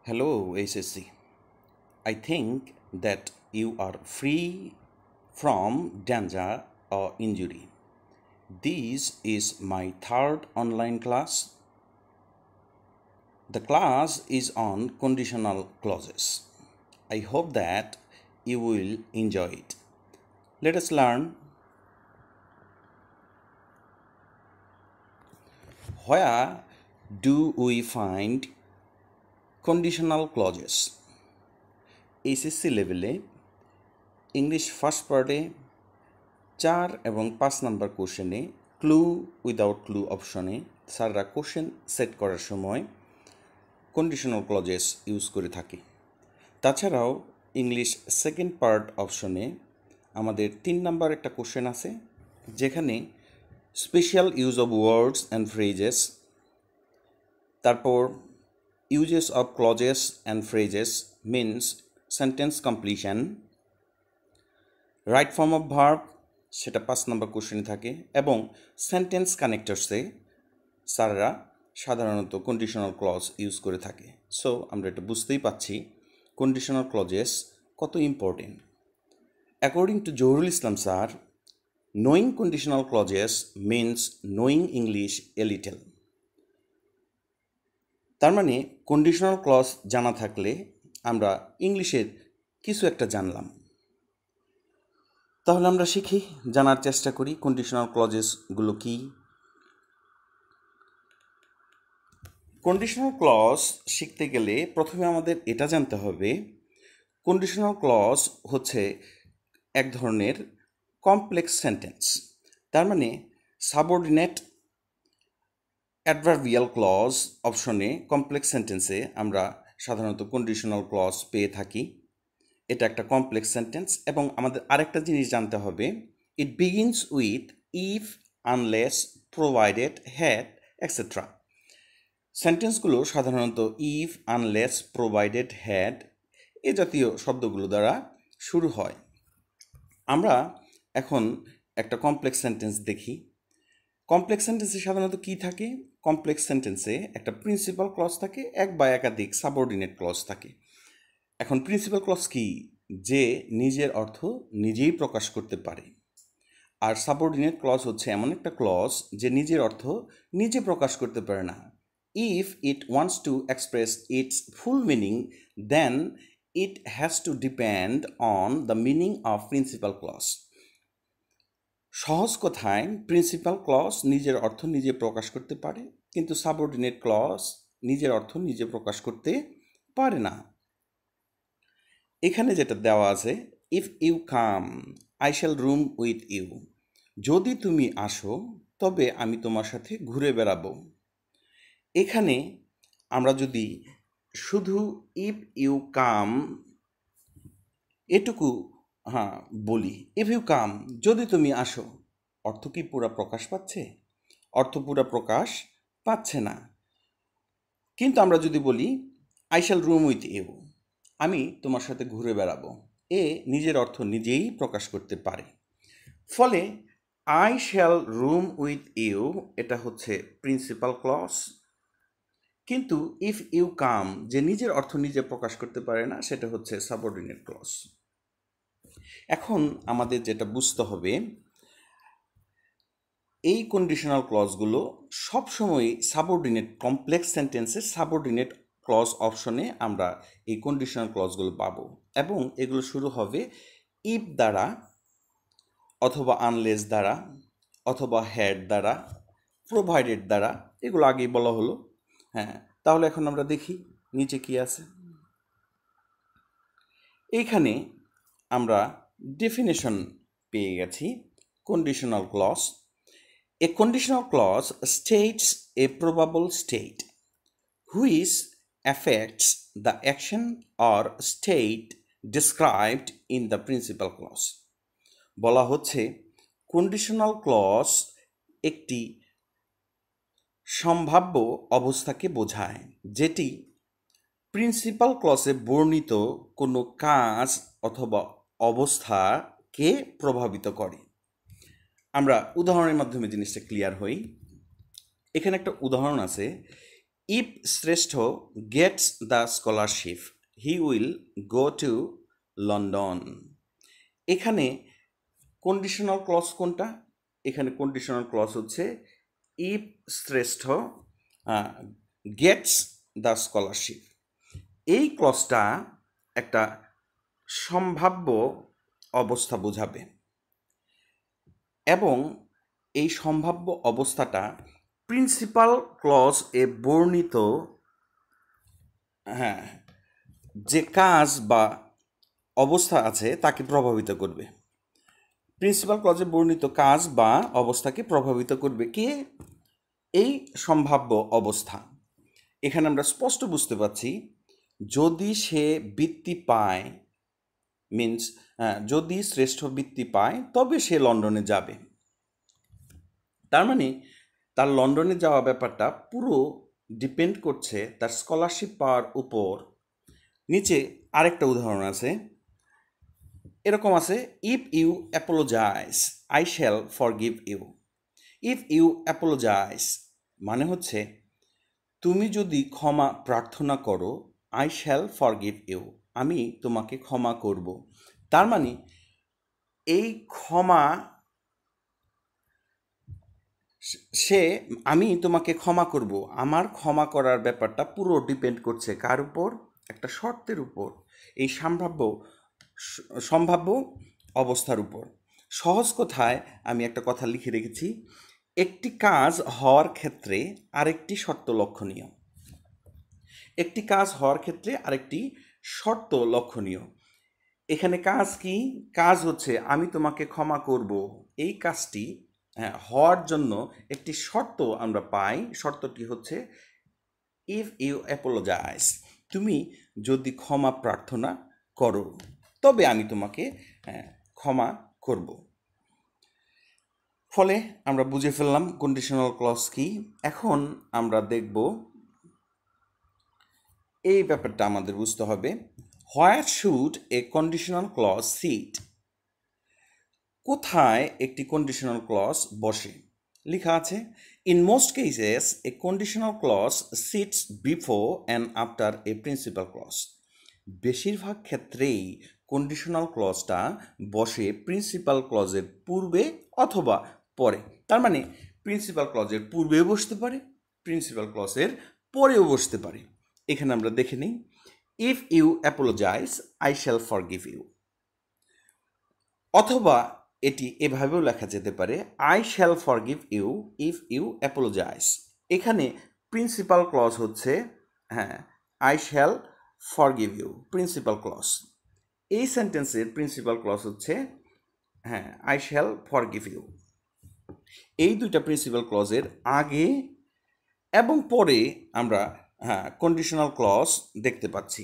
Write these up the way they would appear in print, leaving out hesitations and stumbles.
Hello, SSC. I think that you are free from danger or injury. This is my third online class. The class is on conditional clauses. I hope that you will enjoy it. Let us learn. Where do we find conditional clauses? SSC লেভেলে English first পার্টে 4 এবং 5 number কোশ্চেনে clue without clue অপশনে স্যাররা question set করার সময় conditional clauses use করে থাকে। তাছাড়াও ইংলিশ সেকেন্ড পার্ট অপশনে আমাদের 3 নাম্বার একটা কোশ্চেন আছে যেখানে special use of words and phrases, তারপর uses of clauses and phrases means sentence completion, right form of verb সেটা 5 নম্বর কোশ্চেনে থাকে এবং সেন্টেন্স কানেক্টরসে স্যাররা সাধারণত কন্ডিশনাল ক্লজ ইউজ করে থাকে। সো আমরা এটা বুঝতেই পাচ্ছি কন্ডিশনাল ক্লজেস কত important. According to Zahurul Islam sir, knowing conditional clauses means knowing English a little। তার মানে কন্ডিশনাল ক্লজ জানা থাকলে আমরা ইংলিশের কিছু একটা জানলাম। তাহলে আমরা শিখি, জানার চেষ্টা করি কন্ডিশনাল ক্লজেসগুলো কি। কন্ডিশনাল ক্লজ শিখতে গেলে প্রথমে আমাদের এটা জানতে হবে কন্ডিশনাল ক্লজ হচ্ছে এক ধরনের কমপ্লেক্স সেন্টেন্স। তার মানে সাবঅর্ডিনেট অ্যাডভার্বিয়াল ক্লজ অপশনে কমপ্লেক্স সেন্টেন্সে আমরা সাধারণত কন্ডিশনাল ক্লজ পেয়ে থাকি। এটা একটা কমপ্লেক্স সেন্টেন্স এবং আমাদের আরেকটা জিনিস জানতে হবে, it begins with if, unless, provided, had, etcetera. সেন্টেন্সগুলো সাধারণত ইফ, আনলেস, প্রোভাইডেড, হ্যাড এ জাতীয় শব্দগুলো দ্বারা শুরু হয়। আমরা এখন একটা কমপ্লেক্স সেন্টেন্স দেখি। কমপ্লেক্স সেন্টেন্সে সাধারণত কী থাকে? কমপ্লেক্স সেন্টেন্সে একটা প্রিন্সিপাল ক্লজ থাকে, এক বা একাধিক সাবঅর্ডিনেট ক্লজ থাকে। এখন প্রিন্সিপাল ক্লজ কি? যে নিজের অর্থ নিজেই প্রকাশ করতে পারে। আর সাবঅর্ডিনেট ক্লজ হচ্ছে এমন একটা ক্লজ যে নিজের অর্থ নিজে প্রকাশ করতে পারে না। If it wants to express its full meaning then it has to depend on the meaning of principal clause. সহজ কথায় প্রিন্সিপাল ক্লজ নিজের অর্থ নিজে প্রকাশ করতে পারে, কিন্তু সাবঅর্ডিনেট ক্লজ নিজের অর্থ নিজে প্রকাশ করতে পারে না। এখানে যেটা দেওয়া আছে, if you come I shall room with you, যদি তুমি আসো তবে আমি তোমার সাথে ঘুরে বেড়াবো। এখানে আমরা যদি শুধু ইফ ইউ কাম এটুকু বলি, ইফ ইউ কাম যদি তুমি আসো, অর্থ কি পুরা প্রকাশ পাচ্ছে? অর্থ পুরা প্রকাশ পাচ্ছে না। কিন্তু আমরা যদি বলি I shall room with you, আমি তোমার সাথে ঘুরে বেড়াবো, এ নিজের অর্থ নিজেই প্রকাশ করতে পারে। ফলে I shall room with you এটা হচ্ছে প্রিন্সিপাল ক্লজ, কিন্তু ইফ ইউ কাম যে নিজের অর্থ নিজে প্রকাশ করতে পারে না, সেটা হচ্ছে সাবঅর্ডিনেট ক্লজ। এখন আমাদের যেটা বুঝতে হবে, এই কন্ডিশনাল ক্লজগুলো সবসময় সাবঅর্ডিনেট কমপ্লেক্স সেন্টেন্সের সাবঅর্ডিনেট ক্লজ অপশনে আমরা এই কন্ডিশনাল ক্লজগুলো পাবো এবং এগুলো শুরু হবে ইফ দ্বারা অথবা আনলেস দ্বারা অথবা হ্যাড দ্বারা, প্রোভাইডেড দ্বারা। এগুলো আগেই বলা হলো। তাহলে এখন আমরা দেখি নিচে কি আছে। এইখানে আমরা ডেফিনেশন পেয়ে গেছি conditional clause. A conditional clause states a probable state which affects the action or state described in the principal clause. বলা হচ্ছে conditional clause একটি সম্ভাব্য অবস্থাকে বোঝায় যেটি প্রিন্সিপাল ক্লজে বর্ণিত কোনো কাজ অথবা অবস্থাকে প্রভাবিত করে। আমরা উদাহরণের মাধ্যমে জিনিসটা ক্লিয়ার হই। এখানে একটা উদাহরণ আছে, ইফ শ্রেষ্ঠ Gates the scholarship he will go to London. এখানে কন্ডিশনাল ক্লজ কোনটা? এখানে কন্ডিশনাল ক্লজ হচ্ছে ইফ শ্রেষ্ঠ গেটস দ্য স্কলারশিপ। এই ক্লজটা একটা সম্ভাব্য অবস্থা বোঝাবে এবং এই সম্ভাব্য অবস্থাটা প্রিন্সিপাল ক্লজ এ বর্ণিত যে কাজ বা অবস্থা আছে তাকে প্রভাবিত করবে। প্রিন্সিপাল ক্লজে বর্ণিত কাজ বা অবস্থাকে প্রভাবিত করবে কে? এই সম্ভাব্য অবস্থা। এখানে আমরা স্পষ্ট বুঝতে পারছি যদি সে বৃত্তি পায় মিন্স যদি শ্রেষ্ঠ বৃত্তি পায় তবে সে লন্ডনে যাবে। তার মানে তার লন্ডনে যাওয়া ব্যাপারটা পুরো ডিপেন্ড করছে তার স্কলারশিপ পাওয়ার উপর। নিচে আরেকটা উদাহরণ আছে, এরকম আছে, if you apologise I shall forgive you. If you apologise মানে হচ্ছে তুমি যদি ক্ষমা প্রার্থনা করো, আই শ্যাল ফরগিভ ইউ, আমি তোমাকে ক্ষমা করব। তার মানে এই ক্ষমা আমি তোমাকে ক্ষমা করব, আমার ক্ষমা করার ব্যাপারটা পুরো ডিপেন্ড করছে কার উপর? একটা শর্তের উপর, এই সম্ভাব্য অবস্থার উপর। সহজ কথায় আমি একটা কথা লিখে রেখেছি, একটি কাজ হওয়ার ক্ষেত্রে আরেকটি শর্ত লক্ষণীয়। একটি কাজ হওয়ার ক্ষেত্রে আরেকটি শর্ত লক্ষণীয়। এখানে কাজ কি? কাজ হচ্ছে আমি তোমাকে ক্ষমা করব। এই কাজটি হওয়ার জন্য একটি শর্ত আমরা পাই। শর্তটি হচ্ছে ইফ ইউ অ্যাপোলোজাইজ, তুমি যদি ক্ষমা প্রার্থনা করো তবে আমি তোমাকে ক্ষমা করব। ফলে আমরা বুঝে ফেললাম কন্ডিশনাল ক্লজ কি। এখন আমরা দেখব এই ব্যাপারটা আমাদের বুঝতে হবে, where should a conditional clause sit? কোথায় একটি কন্ডিশনাল ক্লজ বসে? লেখা আছে, in most cases a conditional clause sits before and after a principal clause. বেশিরভাগ ক্ষেত্রেই কন্ডিশনাল ক্লজটা বসে প্রিন্সিপাল ক্লজের পূর্বে অথবা পরে। তার মানে প্রিন্সিপাল ক্লজের পূর্বেও বসতে পারে, প্রিন্সিপাল ক্লজের পরেও বসতে পারে। এখানে আমরা দেখে নিই, if you apologise I shall forgive you. অথবা এটি এভাবেও লেখা যেতে পারে, I shall forgive you if you apologise. এখানে প্রিন্সিপাল ক্লজ হচ্ছে I shall forgive you, principal clause. এই সেন্টেন্সের প্রিন্সিপাল ক্লজ হচ্ছে আই শ্যাল ফরগিভ ইউ। এই দুইটা প্রিন্সিপাল ক্লজের আগে এবং পরে আমরা কন্ডিশনাল ক্লজ দেখতে পাচ্ছি,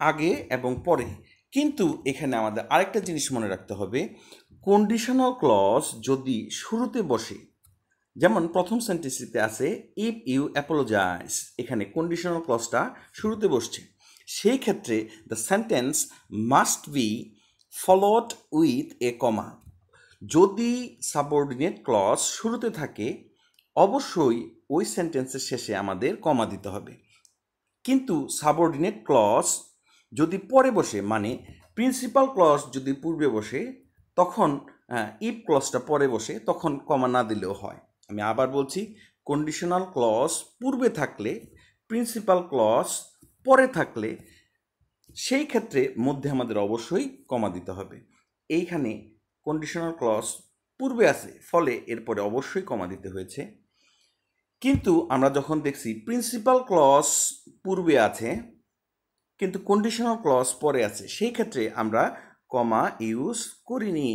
আগে এবং পরে। কিন্তু এখানে আমাদের আরেকটা জিনিস মনে রাখতে হবে, কন্ডিশনাল ক্লজ যদি শুরুতে বসে, যেমন প্রথম সেন্টেন্সটিতে আছে ইফ ইউ অ্যাপোলোজাইজ, এখানে কন্ডিশনাল ক্লজটা শুরুতে বসছে, সেই ক্ষেত্রে the sentence must be followed with a comma. যদি সাবঅর্ডিনেট ক্লজ শুরুতে থাকে অবশ্যই ওই সেন্টেন্সের শেষে আমাদের কমা দিতে হবে। কিন্তু সাবঅর্ডিনেট ক্লজ যদি পরে বসে, মানে প্রিন্সিপাল ক্লজ যদি পূর্বে বসে, তখন ইফ ক্লজটা পরে বসে, তখন কমা না দিলেও হয়। আমি আবার বলছি, কন্ডিশনাল ক্লজ পূর্বে থাকলে, প্রিন্সিপাল ক্লজ পরে থাকলে, সেই ক্ষেত্রে মধ্যে আমাদের অবশ্যই কমা দিতে হবে। এইখানে কন্ডিশনাল ক্লজ পূর্বে আছে, ফলে এরপরে অবশ্যই কমা দিতে হয়েছে। কিন্তু আমরা যখন দেখছি প্রিন্সিপাল ক্লজ পূর্বে আছে কিন্তু কন্ডিশনাল ক্লজ পরে আছে, সেই ক্ষেত্রে আমরা কমা ইউজ করিনি,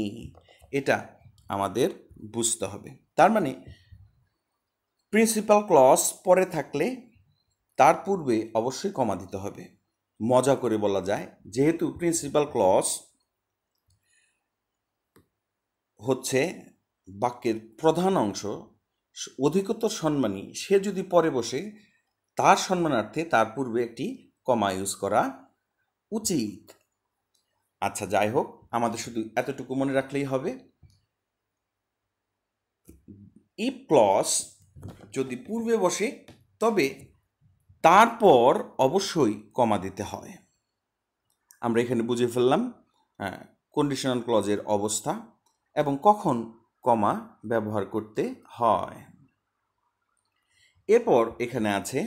এটা আমাদের বুঝতে হবে। তার মানে প্রিন্সিপাল ক্লজ পরে থাকলে তার পূর্বে অবশ্যই কমা দিতে হবে। মজা করে বলা যায়, যেহেতু প্রিন্সিপাল ক্লজ হচ্ছে বাক্যের প্রধান অংশ, অধিকতর সম্মানী, সে যদি পরে বসে তার সম্মানার্থে তার পূর্বে একটি কমা ইউজ করা উচিত। আচ্ছা, যাই হোক, আমাদের শুধু এতটুকু মনে রাখলেই হবে, ইফ ক্লজ যদি পূর্বে বসে তবে তারপর অবশ্যই কমা দিতে হয়। আমরা এখানে বুঝে ফেললাম কন্ডিশনাল ক্লজের অবস্থা এবং কখন কমা ব্যবহার করতে হয়। এরপর এখানে আছে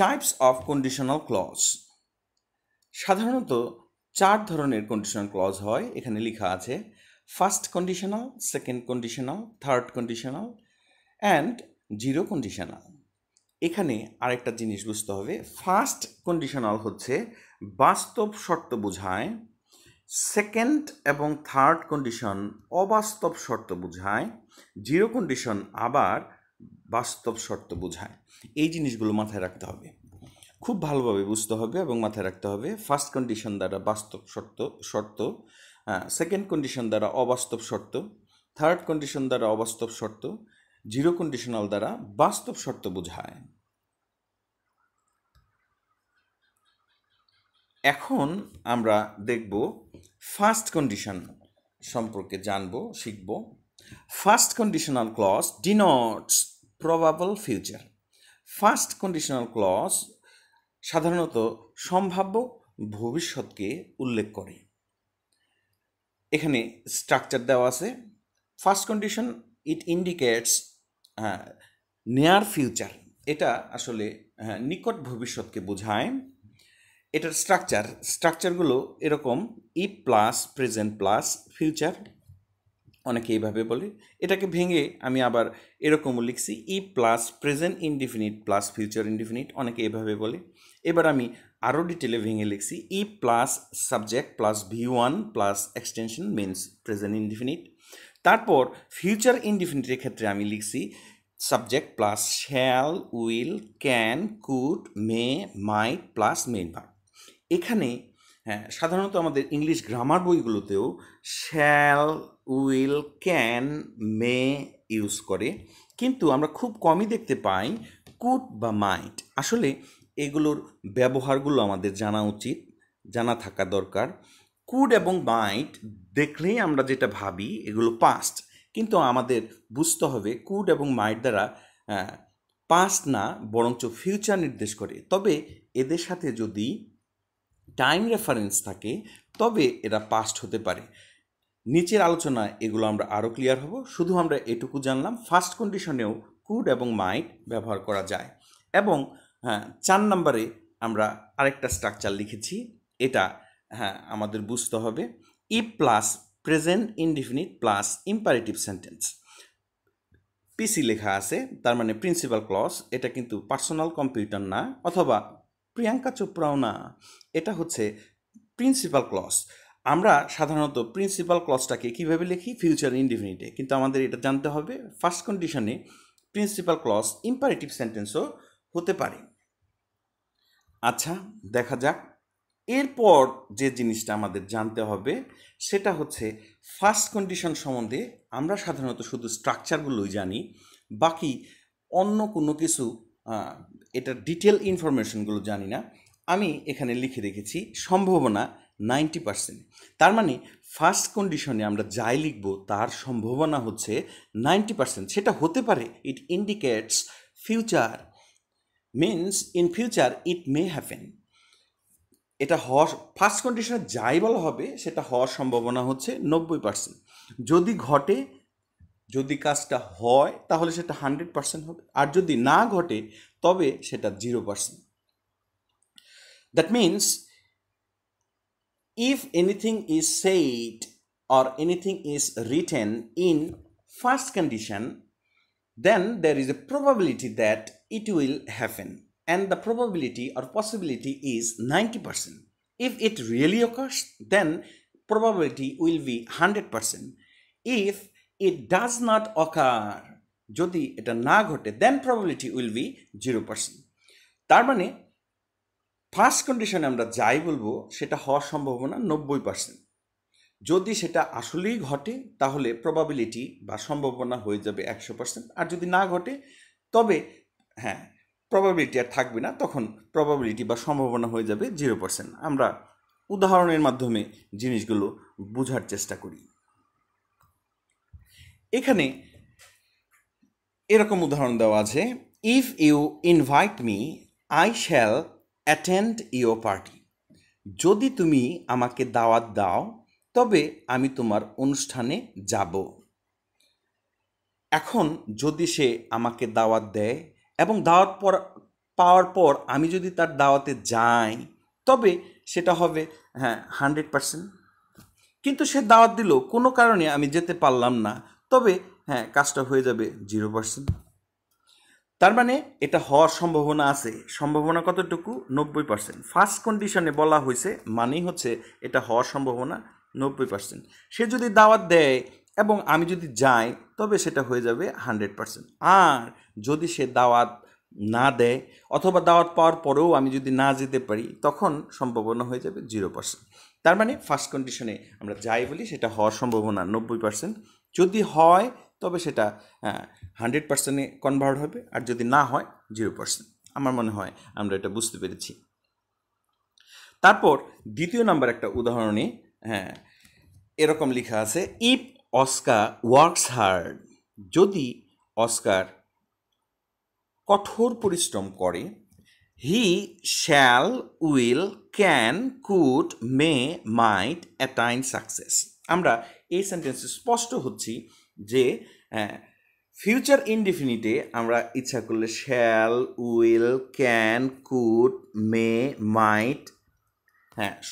টাইপস অফ কন্ডিশনাল ক্লজ। সাধারণত 4 ধরনের কন্ডিশনাল ক্লজ হয়। এখানে লেখা আছে first conditional, second conditional, third conditional and zero conditional. এখানে আরেকটা জিনিস বুঝতে হবে, ফার্স্ট কন্ডিশনাল হচ্ছে বাস্তব শর্ত বোঝায়, সেকেন্ড এবং থার্ড কন্ডিশন অবাস্তব শর্ত বোঝায়, জিরো কন্ডিশন আবার বাস্তব শর্ত বোঝায়। এই জিনিসগুলো মাথায় রাখতে হবে, খুব ভালোভাবে বুঝতে হবে এবং মাথায় রাখতে হবে। ফার্স্ট কন্ডিশন দ্বারা বাস্তব শর্ত, সেকেন্ড কন্ডিশন দ্বারা অবাস্তব শর্ত, থার্ড কন্ডিশন দ্বারা অবাস্তব শর্ত, জিরো কন্ডিশনাল দ্বারা বাস্তব শর্ত বোঝায়। এখন আমরা দেখব ফার্স্ট কন্ডিশন সম্পর্কে শিখব। First conditional clause denotes probable future. First conditional clause সাধারণত সম্ভাব্য ভবিষ্যৎকে উল্লেখ করে। এখানে স্ট্রাকচার দেওয়া আছে। First condition it indicates near future, এটা আসলে নিকট ভবিষ্যৎকে বোঝায়। এটার স্ট্রাকচারগুলো এরকম, if plus present plus future, অনেকে এইভাবে বলে। এটাকে ভেঙে আমি আবার এরকমও লিখছি, if plus present indefinite plus future indefinite, অনেকে এইভাবে বলে। এবার আমি আরও ডিটেলে ভেঙে লিখছি, if plus subject plus V1 plus extension means present indefinite. তারপর ফিউচার ইনডিফিনিটের ক্ষেত্রে আমি লিখছি subject plus shall, will, can, could, may, might plus main verb. এখানে সাধারণত আমাদের ইংলিশ গ্রামার বইগুলোতেও shall, will, can, may use করে, কিন্তু আমরা খুব কমই দেখতে পাই কুড বা মাইট। আসলে এগুলোর ব্যবহারগুলো আমাদের জানা উচিত, জানা থাকা দরকার। কুড এবং মাইট দেখলেই আমরা যেটা ভাবি এগুলো পাস্ট, কিন্তু আমাদের বুঝতে হবে কুড এবং মাইট দ্বারা পাস্ট না বরঞ্চ ফিউচার নির্দেশ করে। তবে এদের সাথে যদি টাইম রেফারেন্স থাকে তবে এরা পাস্ট হতে পারে। নিচের আলোচনায় এগুলো আমরা আরও ক্লিয়ার হব। শুধু আমরা এটুকু জানলাম ফার্স্ট কন্ডিশনেও কুড এবং মাইট ব্যবহার করা যায়। এবং 4 নম্বরে আমরা আরেকটা স্ট্রাকচার লিখেছি, এটা আমাদের বুঝতে হবে, if plus present indefinite plus imperative sentence. PC লেখা আছে, তার মানে প্রিন্সিপাল ক্লজ। এটা কিন্তু পার্সোনাল কম্পিউটার না, অথবা প্রিয়াঙ্কা চোপড়াও না, এটা হচ্ছে প্রিন্সিপাল ক্লজ। আমরা সাধারণত প্রিন্সিপাল ক্লজটাকে কীভাবে লিখি, ফিউচার ইনডিফিনিটে, কিন্তু আমাদের এটা জানতে হবে ফার্স্ট কন্ডিশনে প্রিন্সিপাল ক্লজ ইম্পারেটিভ সেন্টেন্সও হতে পারে। আচ্ছা, দেখা যাক এরপর যে জিনিসটা আমাদের জানতে হবে সেটা হচ্ছে ফার্স্ট কন্ডিশন সম্বন্ধে আমরা সাধারণত শুধু স্ট্রাকচারগুলোই জানি, বাকি অন্য কোনো কিছু এটার ডিটেল ইনফরমেশনগুলো জানি না। আমি এখানে লিখে রেখেছি সম্ভাবনা 90%। তার মানে ফার্স্ট কন্ডিশনে আমরা যাই লিখব তার সম্ভাবনা হচ্ছে 90%। সেটা হতে পারে ইট indicates future, means in future it may happen. এটা হওয়ার ফার্স্ট কন্ডিশনে যাই বলা হবে সেটা হওয়ার সম্ভাবনা হচ্ছে 90%। যদি ঘটে, যদি কাজটা হয় তাহলে সেটা 100% হবে, আর যদি না ঘটে তবে সেটা 0%। That means if anything is said or anything is written in first condition, then there is a probability that it will happen, and the probability or possibility is 90%. If it really occurs, then probability will be 100%. If it does not occur, যদি এটা না ঘটে, then probability will be 0%. তার মানে first কন্ডিশনে আমরা যাই বলবো সেটা হওয়ার সম্ভাবনা 90%। যদি সেটা আসলেই ঘটে তাহলে প্রবাবিলিটি বা সম্ভাবনা হয়ে যাবে 100%, আর যদি না ঘটে তবে প্রবাবিলিটি আর থাকবে না, তখন প্রবাবিলিটি বা সম্ভাবনা হয়ে যাবে 0%। আমরা উদাহরণের মাধ্যমে জিনিসগুলো বোঝার চেষ্টা করি। এখানে এরকম উদাহরণ দেওয়া আছে, if you invite me I shall attend your party. যদি তুমি আমাকে দাওয়াত দাও তবে আমি তোমার অনুষ্ঠানে যাব। এখন যদি সে আমাকে দাওয়াত দেয় এবং পাওয়ার পর আমি যদি তার দাওয়াতে যাই তবে সেটা হবে 100%। কিন্তু সে দাওয়াত দিল, কোনো কারণে আমি যেতে পারলাম না, তবে কাজটা হয়ে যাবে 0%। তার মানে এটা হওয়ার সম্ভাবনা আছে। সম্ভাবনা কতটুকু? 90%। ফার্স্ট কন্ডিশনে বলা হয়েছে মানেই হচ্ছে এটা হওয়ার সম্ভাবনা 90%। সে যদি দাওয়াত দেয় এবং আমি যদি যাই তবে সেটা হয়ে যাবে 100%। আর যদি সে দাওয়াত না দেয় অথবা দাওয়াত পাওয়ার পরেও আমি যদি না যেতে পারি তখন সম্ভাবনা হয়ে যাবে 0%। তার মানে ফার্স্ট কন্ডিশনে আমরা যাই বলি সেটা হওয়ার সম্ভাবনা 90%। যদি হয় তবে সেটা 100%-এ কনভার্ট হবে, আর যদি না হয় 0%। আমার মনে হয় আমরা এটা বুঝতে পেরেছি। তারপর দ্বিতীয় নাম্বার একটা উদাহরণে এরকম লেখা আছে, ইফ অস্কার ওয়ার্কস হার্ড, যদি অস্কার কঠোর পরিশ্রম করে, he shall will can could may might attain success. আমরা এই সেন্টেন্সে স্পষ্ট হচ্ছি যে ফিউচার ইনডিফিনিটে আমরা ইচ্ছা করলে shall, will, can, could, may, মাইট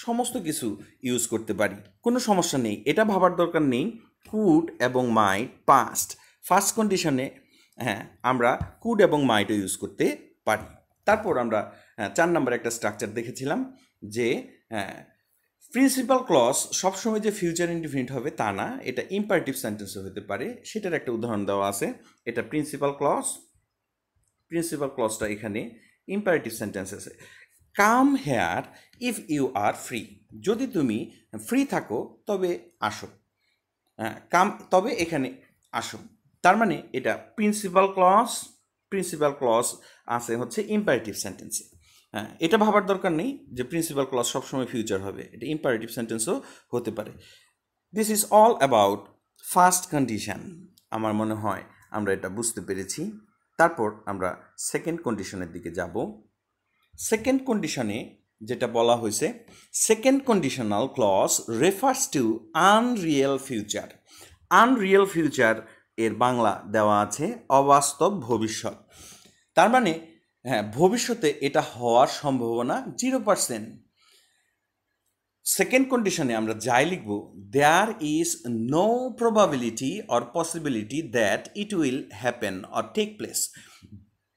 সমস্ত কিছু ইউজ করতে পারি, কোনো সমস্যা নেই। এটা ভাবার দরকার নেই কুড এবং মাইট পাস্ট। ফার্স্ট কন্ডিশনে আমরা কুড এবং মাইটও ইউজ করতে পারি। তারপর আমরা 4 নম্বর একটা স্ট্রাকচার দেখেছিলাম যে প্রিন্সিপাল ক্লজ সবসময় যে ফিউচার ইনডিফিনিট হবে তা না, এটা ইম্পারেটিভ সেন্টেন্সও হতে পারে। সেটার একটা উদাহরণ দেওয়া আছে। এটা প্রিন্সিপাল ক্লজটা এখানে ইম্পারেটিভ সেন্টেন্স আছে। Come here if you are free, যদি তুমি ফ্রি থাকো তবে আসো, তবে এখানে আসো। তার মানে এটা প্রিন্সিপাল ক্লজ আছে হচ্ছে ইম্পারেটিভ সেন্টেন্সে। এটা ভাবার দরকার নেই যে প্রিন্সিপাল ক্লজ সবসময় ফিউচার হবে, এটা ইম্পারেটিভ সেন্টেন্সও হতে পারে। This is all about first condition. আমার মনে হয় আমরা এটা বুঝতে পেরেছি। তারপর আমরা সেকেন্ড কন্ডিশনের দিকে যাব। সেকেন্ড কন্ডিশনে যেটা বলা হয়েছে, second conditional clause refers to unreal future. Unreal future এর বাংলা দেওয়া আছে অবাস্তব ভবিষ্যৎ। তার মানে ভবিষ্যতে এটা হওয়ার সম্ভাবনা 0%। সেকেন্ড কন্ডিশনে আমরা যাই লিখব, there is no probability or possibility that it will happen or take place.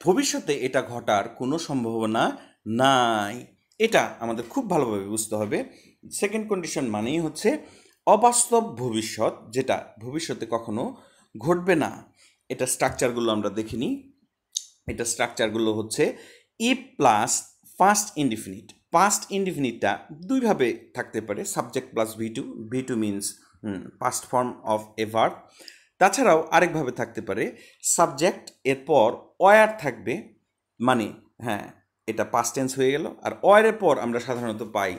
ভবিষ্যতে এটা ঘটার কোনো সম্ভাবনা নাই। এটা আমাদের খুব ভালোভাবে বুঝতে হবে। সেকেন্ড কন্ডিশন মানেই হচ্ছে অবাস্তব ভবিষ্যৎ, যেটা ভবিষ্যতে কখনো ঘটবে না। এটা স্ট্রাকচারগুলো আমরা দেখিনি। এটা স্ট্রাকচারগুলো হচ্ছে if plus past indefinite. Past ইনডিফিনিটটা দুইভাবে থাকতে পারে, subject plus V2 means past form of a verb. তাছাড়াও আরেকভাবে থাকতে পারে সাবজেক্ট এরপর ওয়ার থাকবে, মানে এটা পাস্ট টেন্স হয়ে গেল, আর ওয়ারের পর আমরা সাধারণত পাই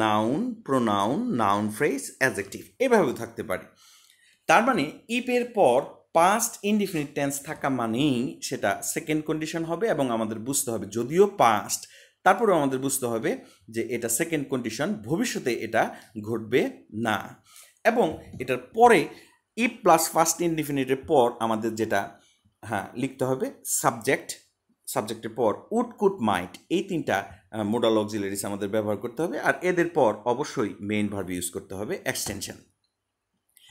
noun, pronoun, noun phrase, adjective, এভাবেও থাকতে পারে। তার মানে ইফের পর পাস্ট ইনডিফিনিট টেন্স থাকা মানেই সেটা সেকেন্ড কন্ডিশন হবে, এবং আমাদের বুঝতে হবে যদিও পাস্ট তারপরেও আমাদের বুঝতে হবে যে এটা সেকেন্ড কন্ডিশন, ভবিষ্যতে এটা ঘটবে না। এবং এটার পরে ইফ প্লাস ফার্স্ট ইনডিফিনিটের পর আমাদের যেটা লিখতে হবে সাবজেক্টের পর উড, কুড, মাইট, এই তিনটা মোডাল অক্সিলারিজ আমাদের ব্যবহার করতে হবে, আর এদের পর অবশ্যই মেইন ভার্ব ইউজ করতে হবে, এক্সটেনশন।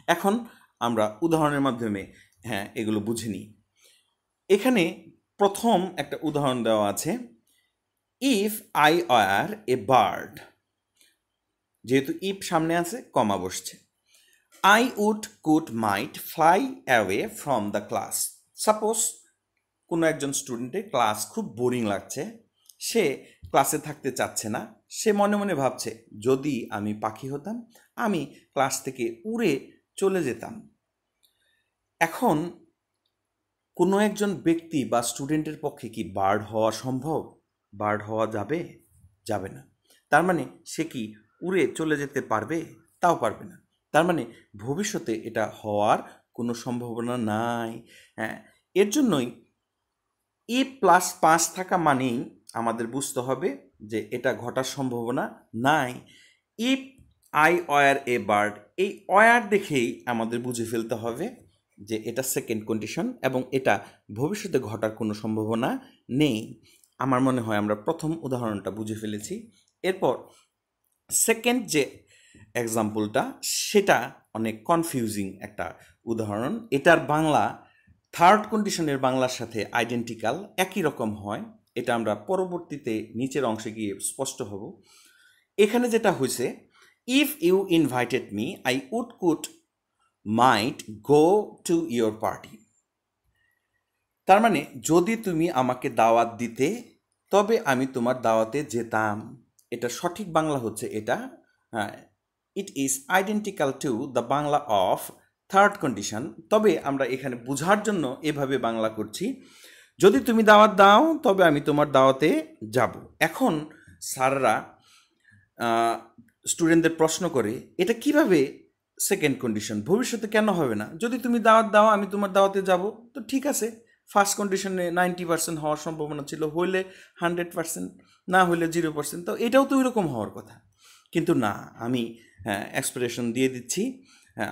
এখন আমরা উদাহরণের মাধ্যমে এগুলো বুঝে নিই। এখানে প্রথম একটা উদাহরণ দেওয়া আছে, if I were a bird. যেহেতু ইফ সামনে আছে কমা বসছে। I would, could, might fly away from the class. Suppose কোনো একজন স্টুডেন্টের ক্লাস খুব বোরিং লাগছে, সে ক্লাসে থাকতে চাচ্ছে না, সে মনে মনে ভাবছে যদি আমি পাখি হতাম আমি ক্লাস থেকে উড়ে চলে যেতাম। এখন কোনো একজন ব্যক্তি বা স্টুডেন্টের পক্ষে কি বার্ড হওয়া সম্ভব? বার্ড হওয়া যাবে না। তার মানে সে কি উড়ে চলে যেতে পারবে? তাও পারবে না। তার মানে ভবিষ্যতে এটা হওয়ার কোনো সম্ভাবনা নাই। এর জন্যই ইফ প্লাস পাস্ট থাকা মানেই আমাদের বুঝতে হবে যে এটা ঘটার সম্ভাবনা নাই। If I were a bird, এই ওয়ার দেখেই আমাদের বুঝে ফেলতে হবে যে এটা সেকেন্ড কন্ডিশন এবং এটা ভবিষ্যতে ঘটার কোনো সম্ভাবনা নেই। আমার মনে হয় আমরা প্রথম উদাহরণটা বুঝে ফেলেছি। এরপর সেকেন্ড যে এক্সাম্পলটা সেটা অনেক কনফিউজিং একটা উদাহরণ। এটার বাংলা থার্ড কন্ডিশনের বাংলার সাথে আইডেন্টিক্যাল, একই রকম হয়। এটা আমরা পরবর্তীতে নিচের অংশে গিয়ে স্পষ্ট হব। এখানে যেটা হয়েছে, if you invited me I could might go to your party. তার মানে যদি তুমি আমাকে দাওয়াত দিতে তবে আমি তোমার দাওয়াতে যেতাম। এটা সঠিক বাংলা হচ্ছে এটা, it is identical to the Bangla of third condition. তবে আমরা এখানে বোঝার জন্য এভাবে বাংলা করছি, যদি তুমি দাওয়াত দাও তবে আমি তোমার দাওয়াতে যাব। এখন স্যাররা স্টুডেন্টদের প্রশ্ন করে এটা কিভাবে সেকেন্ড কন্ডিশন, ভবিষ্যতে কেন হবে না? যদি তুমি দাওয়াত দাও আমি তোমার দাওয়াতে যাব, তো ঠিক আছে, ফার্স্ট কন্ডিশনে 90% হওয়ার সম্ভাবনা ছিল, হইলে 100%, না হইলে 0%, তো এটাও তো ওইরকম হওয়ার কথা। কিন্তু না, আমি এক্সপ্রেশন দিয়ে দিচ্ছি।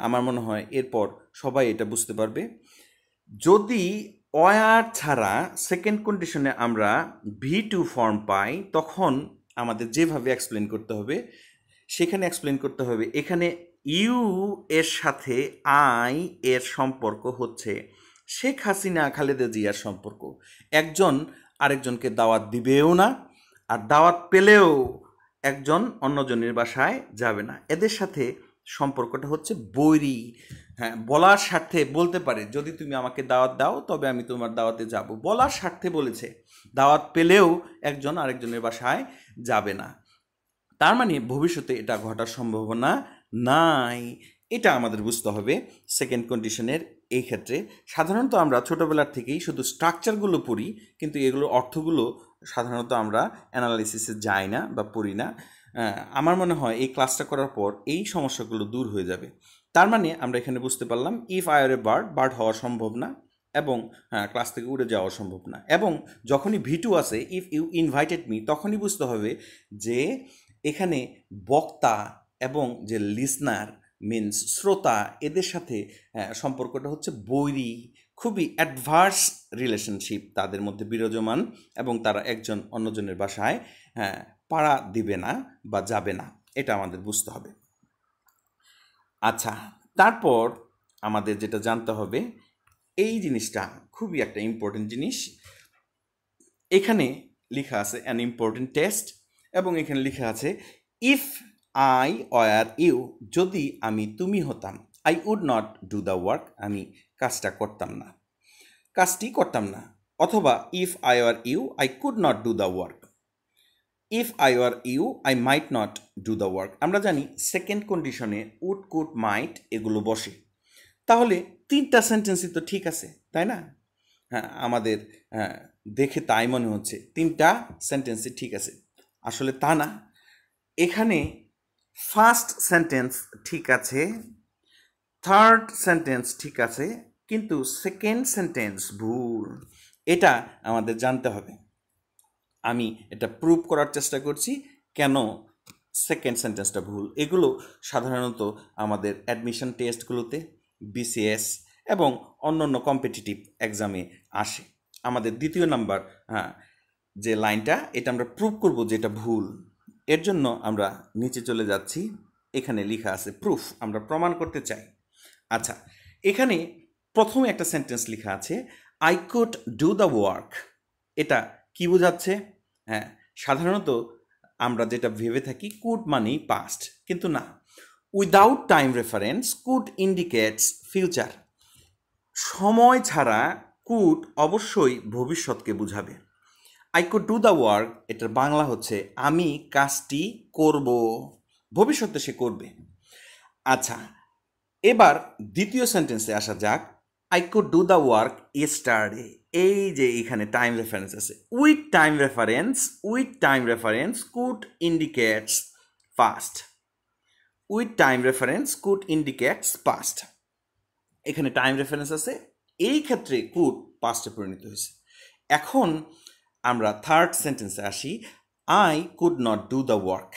আমার মনে হয় এরপর সবাই এটা বুঝতে পারবে। যদি ওয়ার ছাড়া সেকেন্ড কন্ডিশনে আমরা V2 ফর্ম পাই, তখন আমাদের যেভাবে এক্সপ্লেন করতে হবে সেখানে এক্সপ্লেন করতে হবে এখানে ইউ এর সাথে আই এর সম্পর্ক হচ্ছে শেখ হাসিনা খালেদা জিয়ার সম্পর্ক। একজন আরেকজনকে দাওয়াত দিবেও না, আর দাওয়াত পেলেও একজন অন্যজনের বাসায় যাবে না। এদের সাথে সম্পর্কটা হচ্ছে বৈরী। হ্যাঁ, বলার স্বার্থে বলতে পারে যদি তুমি আমাকে দাওয়াত দাও তবে আমি তোমার দাওয়াতে যাব, বলার স্বার্থে বলেছে। দাওয়াত পেলেও একজন আরেকজনের বাসায় যাবে না, তার মানে ভবিষ্যতে এটা ঘটার সম্ভাবনা নাই। এটা আমাদের বুঝতে হবে সেকেন্ড কন্ডিশনের এই ক্ষেত্রে। সাধারণত আমরা ছোটোবেলার থেকেই শুধু স্ট্রাকচারগুলো পড়ি, কিন্তু এগুলোর অর্থগুলো সাধারণত আমরা অ্যানালাইসিসে যাই না বা পড়ি না। আমার মনে হয় এই ক্লাসটা করার পর এই সমস্যাগুলো দূর হয়ে যাবে। তার মানে আমরা এখানে বুঝতে পারলাম if I are a bird, bird হওয়া সম্ভব না এবং ক্লাস থেকে উড়ে যাওয়া সম্ভব না। এবং যখনই V2 আসে, ইফ ইউ ইনভাইটেড মি, তখনই বুঝতে হবে যে এখানে বক্তা এবং যে লিসনার মিনস শ্রোতা, এদের সাথে সম্পর্কটা হচ্ছে বৈরী, খুবই অ্যাডভার্স রিলেশনশিপ তাদের মধ্যে বিরাজমান, এবং তারা একজন অন্যজনের বাসায় পাড়া দিবে না বা যাবে না, এটা আমাদের বুঝতে হবে। আচ্ছা, তারপর আমাদের যেটা জানতে হবে, এই জিনিসটা খুবই একটা ইম্পর্টেন্ট জিনিস। এখানে লেখা আছে অ্যান ইম্পর্টেন্ট টেস্ট, এবং এখানে লেখা আছে ইফ আই ওয়ার ইউ, যদি আমি তুমি হতাম, I would not do the work, আমি কাজটা করতাম না, কাজটি করতাম না। অথবা if I were you I could not do the work, if I were you I might not do the work. আমরা জানি সেকেন্ড কন্ডিশনে উড, কুড, মাইট এগুলো বসে, তাহলে তিনটা সেন্টেন্সই তো ঠিক আছে, তাই না? হ্যাঁ, আমাদের দেখে তাই মনে হচ্ছে তিনটা সেন্টেন্সই ঠিক আছে। আসলে তা না। এখানে ফার্স্ট সেন্টেন্স ঠিক আছে, থার্ড সেন্টেন্স ঠিক আছে, কিন্তু সেকেন্ড সেন্টেন্স ভুল। এটা আমাদের জানতে হবে। আমি এটা প্রুভ করার চেষ্টা করছি কেন সেকেন্ড সেন্টেন্সটা ভুল। এগুলো সাধারণত আমাদের অ্যাডমিশন টেস্টগুলোতে, BCS এবং অন্যান্য কম্পিটিটিভ এক্সামে আসে। আমাদের দ্বিতীয় নাম্বার যে লাইনটা, এটা আমরা প্রুভ করব যে এটা ভুল। এর জন্য আমরা নিচে চলে যাচ্ছি, এখানে লেখা আছে প্রুফ, আমরা প্রমাণ করতে চাই। আচ্ছা, এখানে প্রথমে একটা সেন্টেন্স লেখা আছে I could do the work. এটা কি বোঝাচ্ছে? হ্যাঁ, সাধারণত আমরা যেটা ভেবে থাকি কুড মানেই পাস্ট, কিন্তু না। Without time reference could indicates future. সময় ছাড়া কুড অবশ্যই ভবিষ্যৎকে বুঝাবে। I could do the work, এটার বাংলা হচ্ছে আমি কাজটি করব, ভবিষ্যতে সে করবে। আচ্ছা, এবার দ্বিতীয় সেন্টেন্সে আসা যাক। I could do the work yesterday. এই যে এখানে টাইম রেফারেন্স আছে, with time reference could indicates past, with time reference could indicates past. এখানে টাইম রেফারেন্স আছে, এই ক্ষেত্রে কুড পাস্টে পরিণত হয়েছে। এখন আমরা থার্ড সেন্টেন্সে আসি, I could not do the work.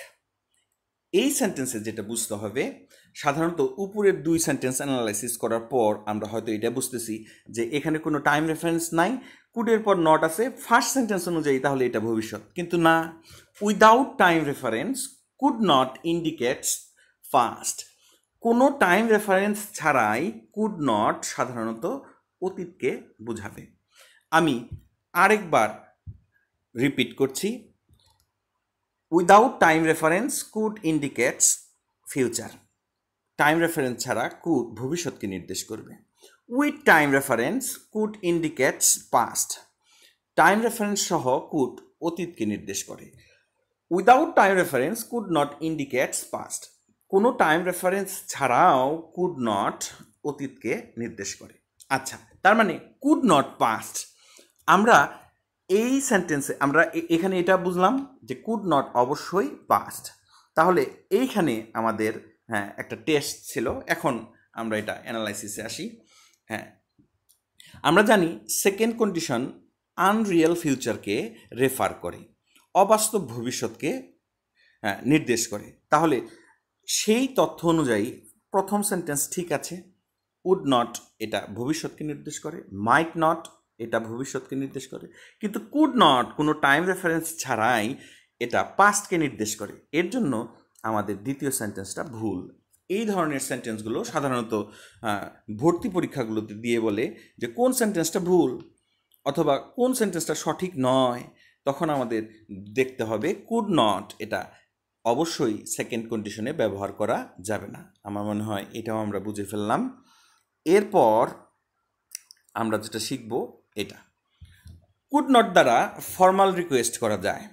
এই সেন্টেন্সে যেটা বুঝতে হবে, সাধারণত উপরের দুই সেন্টেন্স অ্যানালাইসিস করার পর আমরা হয়তো এটা বুঝতেছি যে এখানে কোনো টাইম রেফারেন্স নাই, কুডের পর নট আছে, ফার্স্ট সেন্টেন্স অনুযায়ী তাহলে এটা ভবিষ্যৎ। কিন্তু না, without time reference could not indicates fast. কোনো টাইম রেফারেন্স ছাড়াই কুড নট সাধারণত অতীতকে বোঝাবে। আমি আরেকবার রিপিট করছি, without time reference could indicates future. Time reference ছাড়া কুড ভবিষ্যৎকে নির্দেশ করবে। With time reference could indicates past. Time reference সহ কুড অতীতকে নির্দেশ করে। Without time reference could not indicates past. কোনো টাইম রেফারেন্স ছাড়াও কুড নট অতীতকে নির্দেশ করে। আচ্ছা, তার মানে কুড নট পাস্ট। আমরা এই সেন্টেন্সে আমরা এখানে এটা বুঝলাম যে কুড নট অবশ্যই পাস্ট। তাহলে এইখানে আমাদের একটা টেস্ট ছিল। এখন আমরা এটা অ্যানালাইসিসে আসি। আমরা জানি সেকেন্ড কন্ডিশন আনরিয়েল ফিউচারকে রেফার করে, অবাস্তব ভবিষ্যৎকে নির্দেশ করে। তাহলে সেই তথ্য অনুযায়ী প্রথম সেন্টেন্স ঠিক আছে, উড নট এটা ভবিষ্যৎকে নির্দেশ করে, মাইট নট এটা ভবিষ্যৎকে নির্দেশ করে, কিন্তু কুড নট কোনো টাইম রেফারেন্স ছাড়াই এটা পাস্টকে নির্দেশ করে। এর জন্য আমাদের দ্বিতীয় সেন্টেন্সটা ভুল। এই ধরনের সেন্টেন্সগুলো সাধারণত ভর্তি পরীক্ষাগুলোতে দিয়ে বলে যে কোন সেন্টেন্সটা ভুল অথবা কোন সেন্টেন্সটা সঠিক নয়। তখন আমাদের দেখতে হবে কুড নট এটা অবশ্যই সেকেন্ড কন্ডিশনে ব্যবহার করা যাবে না। আমার মনে হয় এটাও আমরা বুঝে ফেললাম। এরপর আমরা যেটা শিখব এটা, কুড নট দ্বারা ফর্মাল রিকোয়েস্ট করা যায়।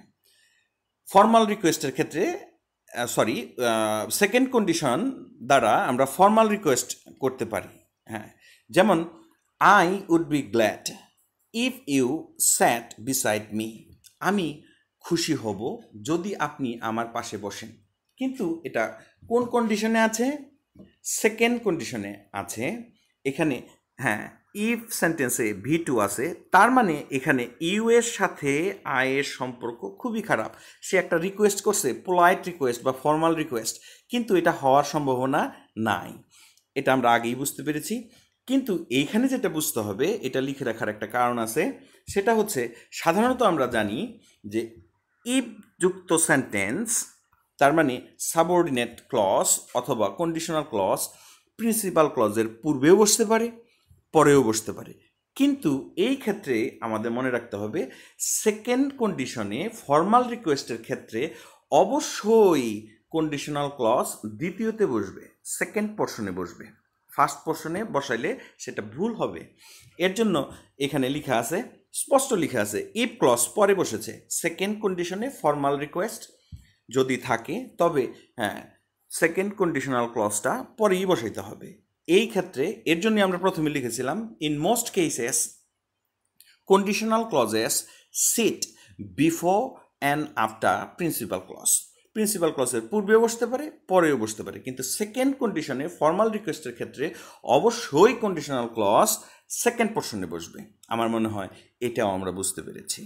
ফর্মাল রিকোয়েস্টের ক্ষেত্রে সেকেন্ড কন্ডিশন দ্বারা আমরা ফর্মাল রিকোয়েস্ট করতে পারি। যেমন I would be glad if you sat beside me. আমি খুশি হব যদি আপনি আমার পাশে বসেন। কিন্তু এটা কোন কন্ডিশনে আছে? সেকেন্ড কন্ডিশনে আছে। এখানে ইফ সেন্টেন্সে V2 আছে, তার মানে এখানে ইউ এর সাথে আই এর সম্পর্ক খুবই খারাপ। সে একটা রিকোয়েস্ট করছে, পোলাইট রিকোয়েস্ট বা ফর্মাল রিকোয়েস্ট, কিন্তু এটা হওয়ার সম্ভাবনা নাই। এটা আমরা আগেই বুঝতে পেরেছি। কিন্তু এইখানে যেটা বুঝতে হবে, এটা লিখে রাখার একটা কারণ আছে। সেটা হচ্ছে সাধারণত আমরা জানি যে ইফ যুক্ত সেন্টেন্স, তার মানে সাবঅর্ডিনেট ক্লজ অথবা কন্ডিশনাল ক্লজ প্রিন্সিপাল ক্লজের পূর্বেও বসতে পারে, পরেও বসতে পারে। কিন্তু এই ক্ষেত্রে আমাদের মনে রাখতে হবে সেকেন্ড কন্ডিশনে ফর্মাল রিকোয়েস্টের ক্ষেত্রে অবশ্যই কন্ডিশনাল ক্লজ দ্বিতীয়তে বসবে, সেকেন্ড পোর্শনে বসবে। ফার্স্ট পোর্শনে বসাইলে সেটা ভুল হবে। এর জন্য এখানে লেখা আছে, স্পষ্ট লেখা আছে, ইফ ক্লজ পরে বসেছে। সেকেন্ড কন্ডিশনে ফর্মাল রিকোয়েস্ট যদি থাকে তবে সেকেন্ড কন্ডিশনাল ক্লজটা পরেই বসাইতে হবে। এই ক্ষেত্রে এর জন্য আমরা প্রথমে লিখেছিলাম in most cases conditional clauses sit before and after principal clause. Principal ক্লজের পূর্বেও বসতে পারে, পরেও বসতে পারে, কিন্তু সেকেন্ড কন্ডিশনে ফর্মাল রিকোয়েস্টের ক্ষেত্রে অবশ্যই কন্ডিশনাল ক্লজ সেকেন্ড পোর্শনে বসবে। আমার মনে হয় এটাও আমরা বুঝতে পেরেছি।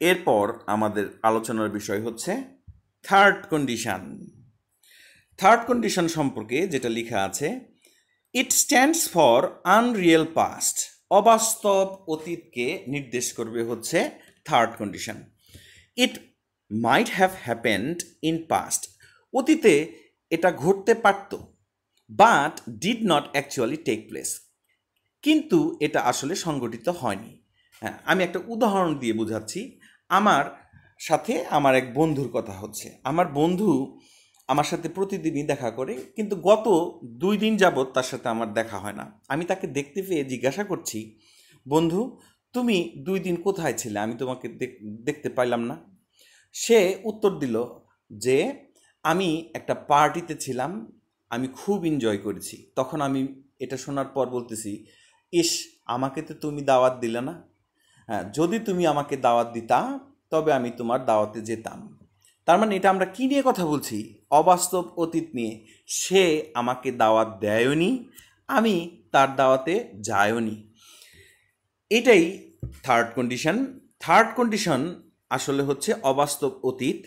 এরপর আমাদের আলোচনার বিষয় হচ্ছে থার্ড কন্ডিশন। থার্ড কন্ডিশন সম্পর্কে যেটা লেখা আছে, it stands for unreal past. অবাস্তব অতীতকে নির্দেশ করবে হচ্ছে third condition. It might have happened in past. অতীতে এটা ঘটতে পারত, but did not actually take place. কিন্তু এটা আসলে সংগঠিত হয়নি। আমি একটা উদাহরণ দিয়ে বোঝাচ্ছি। আমার সাথে আমার এক বন্ধুর কথা হচ্ছে। আমার বন্ধু আমার সাথে প্রতিদিনই দেখা করে, কিন্তু গত 2 দিন যাবৎ তার সাথে আমার দেখা হয় না। আমি তাকে দেখতে পেয়ে জিজ্ঞাসা করছি, বন্ধু তুমি 2 দিন কোথায় ছিলে? আমি তোমাকে দেখতে পাইলাম না। সে উত্তর দিল যে আমি একটা পার্টিতে ছিলাম, আমি খুব এনজয় করেছি। তখন আমি এটা শোনার পর বলতেছি, ইস, আমাকে তো তুমি দাওয়াত দিলে না। যদি তুমি আমাকে দাওয়াত দিতা তবে আমি তোমার দাওয়াতে যেতাম। তার মানে এটা আমরা কী নিয়ে কথা বলছি? অবাস্তব অতীত নিয়ে। সে আমাকে দাওয়াত দেয়নি, আমি তার দাওয়াতে যাইওনি। এটাই থার্ড কন্ডিশন। থার্ড কন্ডিশন আসলে হচ্ছে অবাস্তব অতীত,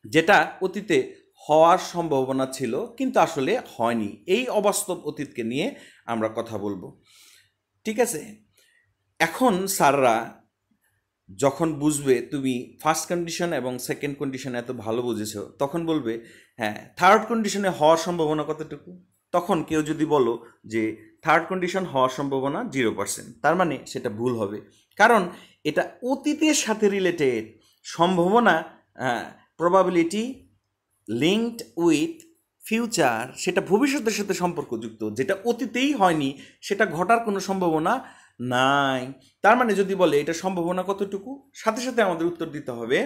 যেটা অতীতে হওয়ার সম্ভাবনা ছিল কিন্তু আসলে হয়নি। এই অবাস্তব অতীতকে নিয়ে আমরা কথা বলবো, ঠিক আছে? এখন স্যাররা যখন বুঝবে তুমি ফার্স্ট কন্ডিশন এবং সেকেন্ড কন্ডিশন এত ভালো বুঝেছো, তখন বলবে হ্যাঁ থার্ড কন্ডিশনে হওয়ার সম্ভাবনা কতটুকু। তখন কেউ যদি বলো যে থার্ড কন্ডিশন হওয়ার সম্ভাবনা 0%, তার মানে সেটা ভুল হবে, কারণ এটা অতীতের সাথে রিলেটেড। সম্ভাবনা, প্রবাবিলিটি লিঙ্কড উইথ ফিউচার, সেটা ভবিষ্যতের সাথে সম্পর্কযুক্ত। যেটা অতীতেই হয়নি সেটা ঘটার কোনো সম্ভাবনা নাই। তার মানে যদি বলে এটা সম্ভাবনা কতটুকু, সাথে সাথে আমাদের উত্তর দিতে হবে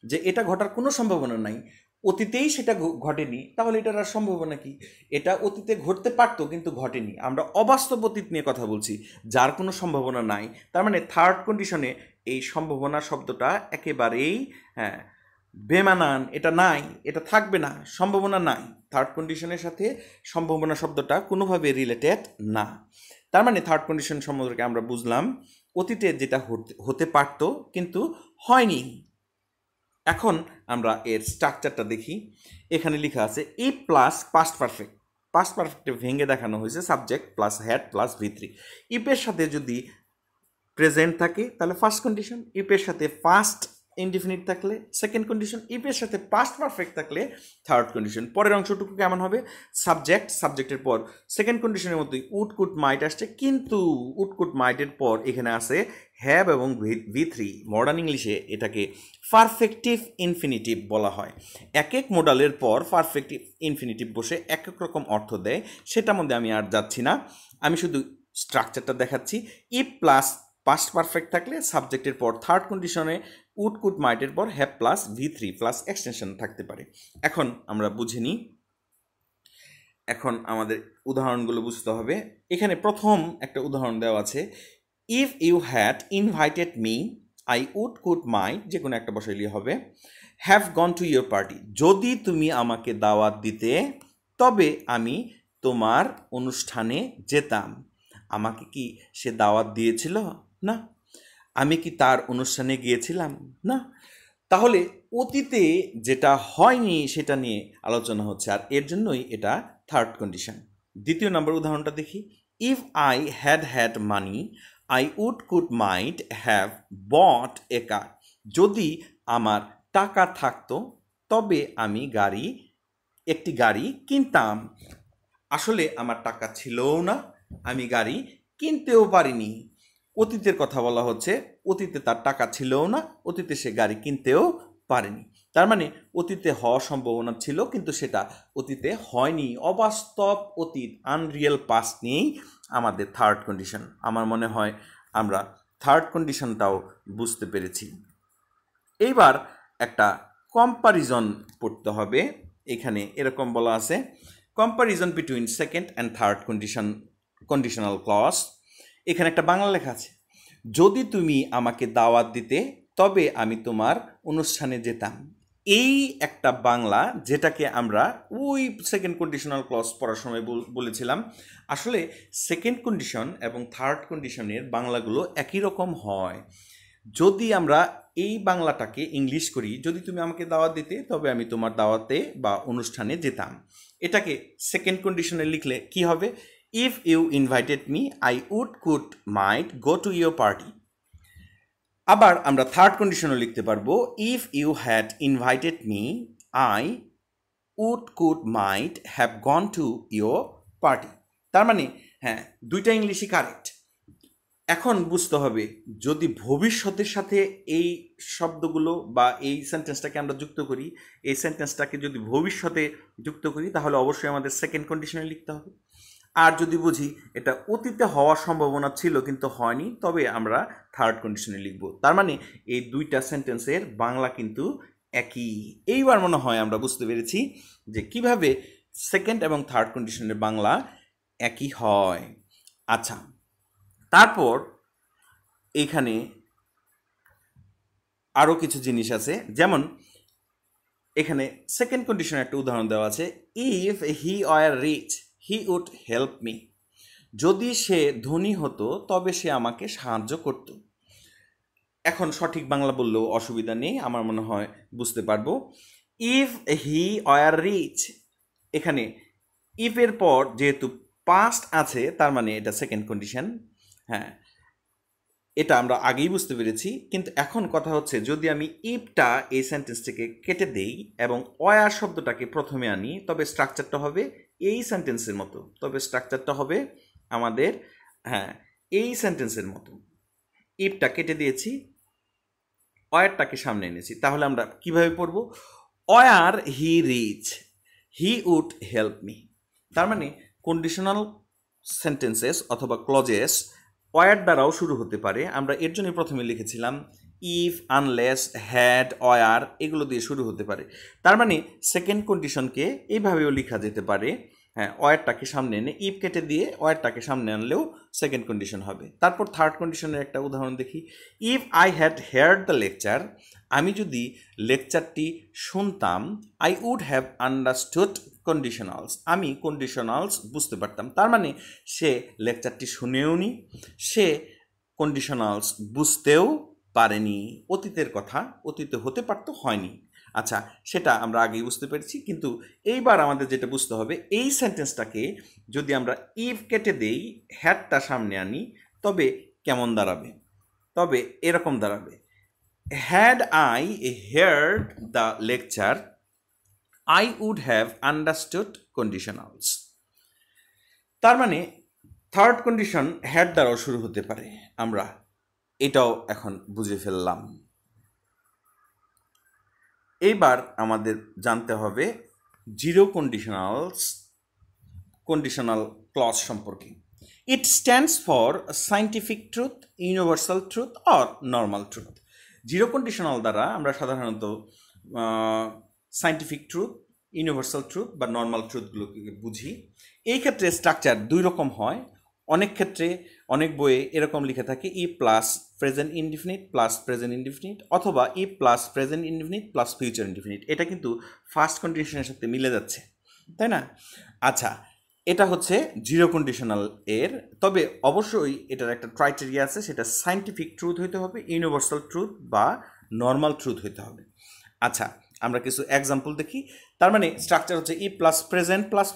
যে এটা ঘটার কোনো সম্ভাবনা নাই, অতীতেই সেটা ঘটেনি, তাহলে এটার আর সম্ভাবনা কি? এটা অতীতে ঘটতে পারতো কিন্তু ঘটেনি। আমরা অবাস্তব অতীত নিয়ে কথা বলছি, যার কোনো সম্ভাবনা নাই। তার মানে থার্ড কন্ডিশনে এই সম্ভাবনা শব্দটা একেবারেই বেমানান, এটা নাই, এটা থাকবে না, সম্ভাবনা নাই। থার্ড কন্ডিশনের সাথে সম্ভাবনা শব্দটা কোনোভাবে রিলেটেড না। তার মানে থার্ড কন্ডিশন সম্পর্কে আমরা বুঝলাম অতীতে যেটা হতে পারতো কিন্তু হয়নি। এখন আমরা এর স্ট্রাকচারটা দেখি। এখানে লেখা আছে if plus past perfect. Past পারফেক্টে ভেঙে দেখানো হয়েছে subject plus had plus V3। ইফের সাথে যদি প্রেজেন্ট থাকে তাহলে ফার্স্ট কন্ডিশন, ইফের সাথে ফার্স্ট ইনডিফিনিট থাকলে সেকেন্ড কন্ডিশন, ইফের সাথে পাস্ট পারফেক্ট থাকলে থার্ড কন্ডিশন। পরের অংশটুকু কেমন হবে? সাবজেক্ট, সাবজেক্টের পর সেকেন্ড কন্ডিশনের মতোই উড কুড মাইট আসছে, কিন্তু উড কুড মাইটের পর এখানে আছে হ্যাভ এবং V3। মডার্ন ইংলিশে এটাকে পারফেক্টিভ ইনফিনিটিভ বলা হয়। এক এক মডালের পর পারফেক্টিভ ইনফিনিটিভ বসে এক এক রকম অর্থ দেয়, সেটার মধ্যে আমি আর যাচ্ছি না, আমি শুধু স্ট্রাকচারটা দেখাচ্ছি। ইফ প্লাস পাস্ট পারফেক্ট থাকলে সাবজেক্টের পর থার্ড কন্ডিশনে উড কুড মাইটের পর have plus V3 plus extension থাকতে পারে। এখন আমরা বুঝে নিই, এখন আমাদের উদাহরণগুলো বুঝতে হবে। এখানে প্রথম একটা উদাহরণ দেওয়া আছে, if you had invited me I would could might, যে কোনো একটা বসাইলে হবে, have gone to your party. যদি তুমি আমাকে দাওয়াত দিতে তবে আমি তোমার অনুষ্ঠানে যেতাম। আমাকে কি সে দাওয়াত দিয়েছিল? না। আমি কি তার অনুষ্ঠানে গিয়েছিলাম? না। তাহলে অতীতে যেটা হয়নি সেটা নিয়ে আলোচনা হচ্ছে, আর এর জন্যই এটা থার্ড কন্ডিশন। দ্বিতীয় নম্বর উদাহরণটা দেখি, if I had money I would could might have bought a car. যদি আমার টাকা থাকতো তবে আমি একটি গাড়ি কিনতাম। আসলে আমার টাকা ছিলও না, আমি গাড়ি কিনতেও পারিনি। অতীতের কথা বলা হচ্ছে, অতীতে তার টাকা ছিলও না, অতীতে সে গাড়ি কিনতেও পারেনি। তার মানে অতীতে হওয়ার সম্ভাবনা ছিল কিন্তু সেটা অতীতে হয়নি। অবাস্তব অতীত, আনরিয়েল পাস্ট নিয়েই আমাদের থার্ড কন্ডিশন। আমার মনে হয় আমরা থার্ড কন্ডিশনটাও বুঝতে পেরেছি। এইবার একটা কম্পারিজন পড়তে হবে। এখানে এরকম বলা আছে, comparison between second and third conditional clause. এখানে একটা বাংলা লেখা আছে, যদি তুমি আমাকে দাওয়াত দিতে তবে আমি তোমার অনুষ্ঠানে যেতাম। এই একটা বাংলা, যেটাকে আমরা ওই সেকেন্ড কন্ডিশনাল ক্লজ পড়ার সময় বলেছিলাম। আসলে সেকেন্ড কন্ডিশন এবং থার্ড কন্ডিশনের বাংলাগুলো একই রকম হয়। যদি আমরা এই বাংলাটাকে ইংলিশ করি, যদি তুমি আমাকে দাওয়াত দিতে তবে আমি তোমার দাওয়াতে বা অনুষ্ঠানে যেতাম, এটাকে সেকেন্ড কন্ডিশনে লিখলে কি হবে? If you invited me I would could might go to your party. আবার আমরা থার্ড কন্ডিশনও লিখতে পারবো, if you had invited me I would could might have gone to your party. তার মানে হ্যাঁ, দুইটা ইংলিশই কারেক্ট। এখন বুঝতে হবে, যদি ভবিষ্যতের সাথে এই শব্দগুলো বা এই সেন্টেন্সটাকে আমরা যুক্ত করি, এই সেন্টেন্সটাকে যদি ভবিষ্যতে যুক্ত করি তাহলে অবশ্যই আমাদের সেকেন্ড কন্ডিশনে লিখতে হবে। আর যদি বুঝি এটা অতীতে হওয়ার সম্ভাবনা ছিল কিন্তু হয়নি, তবে আমরা থার্ড কন্ডিশনে লিখব। তার মানে এই দুইটা সেন্টেন্সের বাংলা কিন্তু একই। এইবার মনে হয় আমরা বুঝতে পেরেছি যে কিভাবে সেকেন্ড এবং থার্ড কন্ডিশনের বাংলা একই হয়। আচ্ছা, তারপর এখানে আরও কিছু জিনিস আছে, যেমন এখানে সেকেন্ড কন্ডিশনের একটা উদাহরণ দেওয়া আছে, if he were rich he would help me. যদি সে ধনী হতো তবে সে আমাকে সাহায্য করত। এখন সঠিক বাংলা বললেও অসুবিধা নেই, আমার মনে হয় বুঝতে পারবো। ইফ হি ওয়ার রিচ, এখানে ইফের পর যেহেতু পাস্ট আছে তার মানে এটা সেকেন্ড কন্ডিশন। হ্যাঁ, এটা আমরা আগেই বুঝতে পেরেছি, কিন্তু এখন কথা হচ্ছে যদি আমি ইফটা এই সেন্টেন্স থেকে কেটে দেই এবং ওয়ার শব্দটাকে প্রথমে আনি, তবে স্ট্রাকচারটা হবে এই সেন্টেন্সের মতো। আমাদের এই সেন্টেন্সের মতো। ইফটা কেটে দিয়েছি, ওয়ারটাকে সামনে এনেছি, তাহলে আমরা কিভাবে পড়ব? Were he rich he would help me. তার মানে কন্ডিশনাল সেন্টেন্সেস অথবা ক্লজেস ওয়ার দ্বারাও শুরু হতে পারে। আমরা এর জন্য প্রথমে লিখেছিলাম ইফ, আনলেস, হ্যাড, ওয়ার, এগুলো দিয়ে শুরু হতে পারে। তার মানে সেকেন্ড কন্ডিশনকে এইভাবেও লেখা যেতে পারে। ওয়ারটাকে সামনে এনে ইফ কেটে দিয়ে ওয়ারটাকে সামনে আনলেও সেকেন্ড কন্ডিশন হবে। তারপর থার্ড কন্ডিশনের একটা উদাহরণ দেখি। If I had heard the lecture, আমি যদি লেকচারটি শুনতাম, I would have understood conditionals, আমি কন্ডিশনালস বুঝতে পারতাম। তার মানে সে লেকচারটি শুনেও নি, সে কন্ডিশনালস বুঝতেও পারেনি। অতীতের কথা, অতীতে হতে পারতো, হয়নি। আচ্ছা, সেটা আমরা আগেই বুঝতে পেরেছি, কিন্তু এইবার আমাদের যেটা বুঝতে হবে, এই সেন্টেন্সটাকে যদি আমরা ইফ কেটে দেই, হ্যাডটা সামনে আনি, তবে কেমন দাঁড়াবে? তবে এরকম দাঁড়াবে, had I heard the lecture I would have understood conditionals. তার মানে থার্ড কন্ডিশন হ্যাড দ্বারাও শুরু হতে পারে, আমরা এটাও এখন বুঝে ফেললাম। এইবার আমাদের জানতে হবে জিরো কন্ডিশনাল ক্লজ সম্পর্কে। ইট stands for scientific truth, universal truth or normal truth. Zero conditional দ্বারা আমরা সাধারণত সায়েন্টিফিক ট্রুথ, ইউনিভার্সাল ট্রুথ বা নর্মাল ট্রুথগুলোকে বুঝি। এই ক্ষেত্রে স্ট্রাকচার দুই রকম হয়। অনেক ক্ষেত্রে অনেক বইয়ে এরকম লিখে থাকে if plus present indefinite plus present indefinite, অথবা ই plus present indefinite plus future indefinite. এটা কিন্তু ফার্স্ট কন্ডিশনের সাথে মিলে যাচ্ছে, তাই না? আচ্ছা, এটা হচ্ছে জিরো কন্ডিশনাল এর। তবে অবশ্যই এটার একটা ক্রাইটেরিয়া আছে, সেটা সায়েন্টিফিক ট্রুথ হইতে হবে, ইউনিভার্সাল ট্রুথ বা নর্মাল ট্রুথ হইতে হবে। আচ্ছা, আমরা কিছু এক্সাম্পল দেখি। তার মানে স্ট্রাকচার হচ্ছে ই প্লাস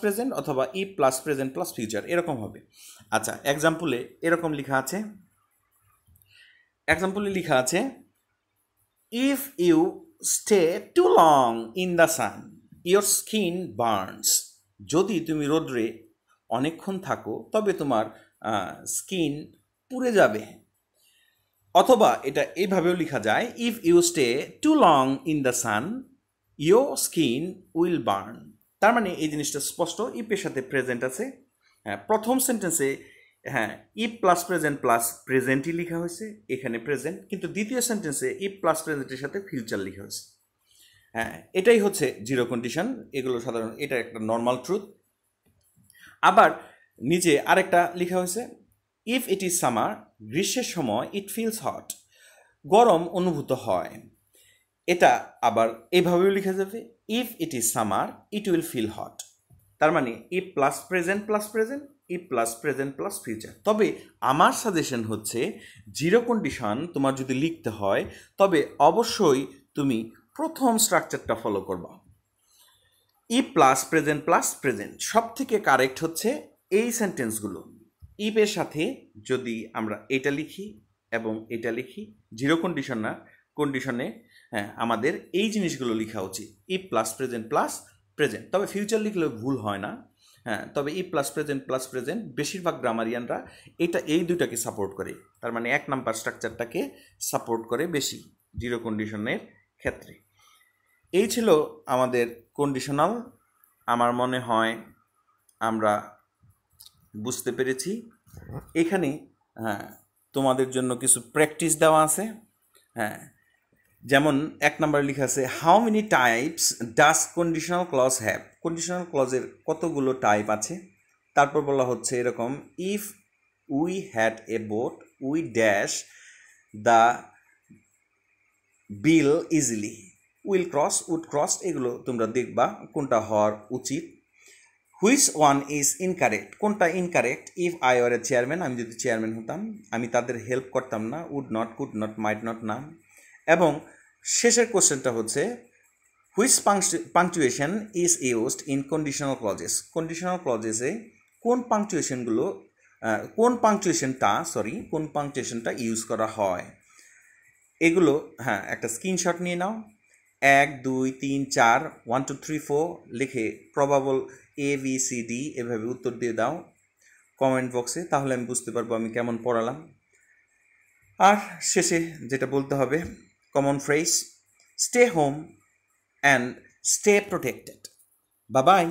প্রেজেন্ট অথবা ই প্লাস প্রেজেন্ট প্লাস ফিউচার, এরকম হবে। আচ্ছা, এক্সাম্পলে এরকম লেখা আছে, if you stay too long in the sun your skin burns. যদি তুমি রোদ্রে অনেকক্ষণ থাকো তবে তোমার স্কিন পুড়ে যাবে। অথবা এটা এইভাবেও লেখা যায়, if you stay too long in the sun your skin will burn. তার মানে এই জিনিসটা স্পষ্ট, ইফের সাথে প্রেজেন্ট আছে। প্রথম সেন্টেন্সে ইফ প্লাস প্রেজেন্টই লেখা হয়েছে, এখানে প্রেজেন্ট, কিন্তু দ্বিতীয় সেন্টেন্সে ইফ প্লাস প্রেজেন্টের সাথে ফিউচার লেখা হয়েছে। এটাই হচ্ছে জিরো কন্ডিশন। এগুলো সাধারণ, এটা একটা নর্মাল ট্রুথ। আবার নিচে আরেকটা লেখা হয়েছে, ইফ ইট ইজ সামার, গ্রীষ্মের সময় ইট ফিলস হট, গরম অনুভূত হয়। এটা আবার এইভাবেও লেখা যাবে, if it is summer it will feel hot. তার মানে if plus present if plus present plus future. তবে আমার সাজেশন হচ্ছে জিরো কন্ডিশন তোমার যদি লিখতে হয় তবে অবশ্যই তুমি প্রথম স্ট্রাকচারটা ফলো করবা। ইফ প্লাস প্রেজেন্ট সব থেকে কারেক্ট হচ্ছে এই সেন্টেন্সগুলো। ইফের সাথে যদি আমরা এটা লিখি এবং এটা লিখি, জিরো কন্ডিশনে আমাদের এই জিনিসগুলো লেখা উচিত, ইফ প্লাস প্রেজেন্ট। তবে ফিউচার লিখলেও ভুল হয় না। তবে ইফ প্লাস প্রেজেন্ট বেশিরভাগ গ্রামারিয়ানরা এই দুটাকে সাপোর্ট করে। তার মানে এক নাম্বার স্ট্রাকচারটাকে সাপোর্ট করে বেশি জিরো কন্ডিশনের ক্ষেত্রে। এই ছিল আমাদের কন্ডিশনাল। আমার মনে হয় আমরা বুঝতে পেরেছি। এখানে তোমাদের জন্য কিছু প্র্যাকটিস দেওয়া আছে। যেমন এক নাম্বার লেখা আছে, how many types does conditional clause have. Conditional ক্লজের কতগুলো টাইপ আছে। তারপর বলা হচ্ছে এরকম, if we had a boat we dash the bill easily, will cross, would cross, এগুলো তোমরা দেখবা কোনটা হওয়ার উচিত। হুইচ ওয়ান ইজ ইনকারেক্ট, কোনটা incorrect? If I were a chairman, আমি যদি চেয়ারম্যান হতাম আমি তাদের হেল্প করতাম না, would not, could not, might not না। এবং শেষের কোশ্চেনটা হচ্ছে which punctuation is used in conditional clauses, conditional ক্লজেসে কোন পাংচুয়েশনটা ইউজ করা হয়। এগুলো হ্যাঁ একটা স্ক্রিনশট নিয়ে নাও, 1 2 3 4 1 2 3 4 লিখে প্রবাবল ABCD এভাবে উত্তর দিয়ে দাও কমেন্ট বক্সে, তাহলে আমি বুঝতে পারবো আমি কেমন পড়ালাম। আর শেষে যেটা বলতে হবে, common phrase, stay home and stay protected. Bye bye.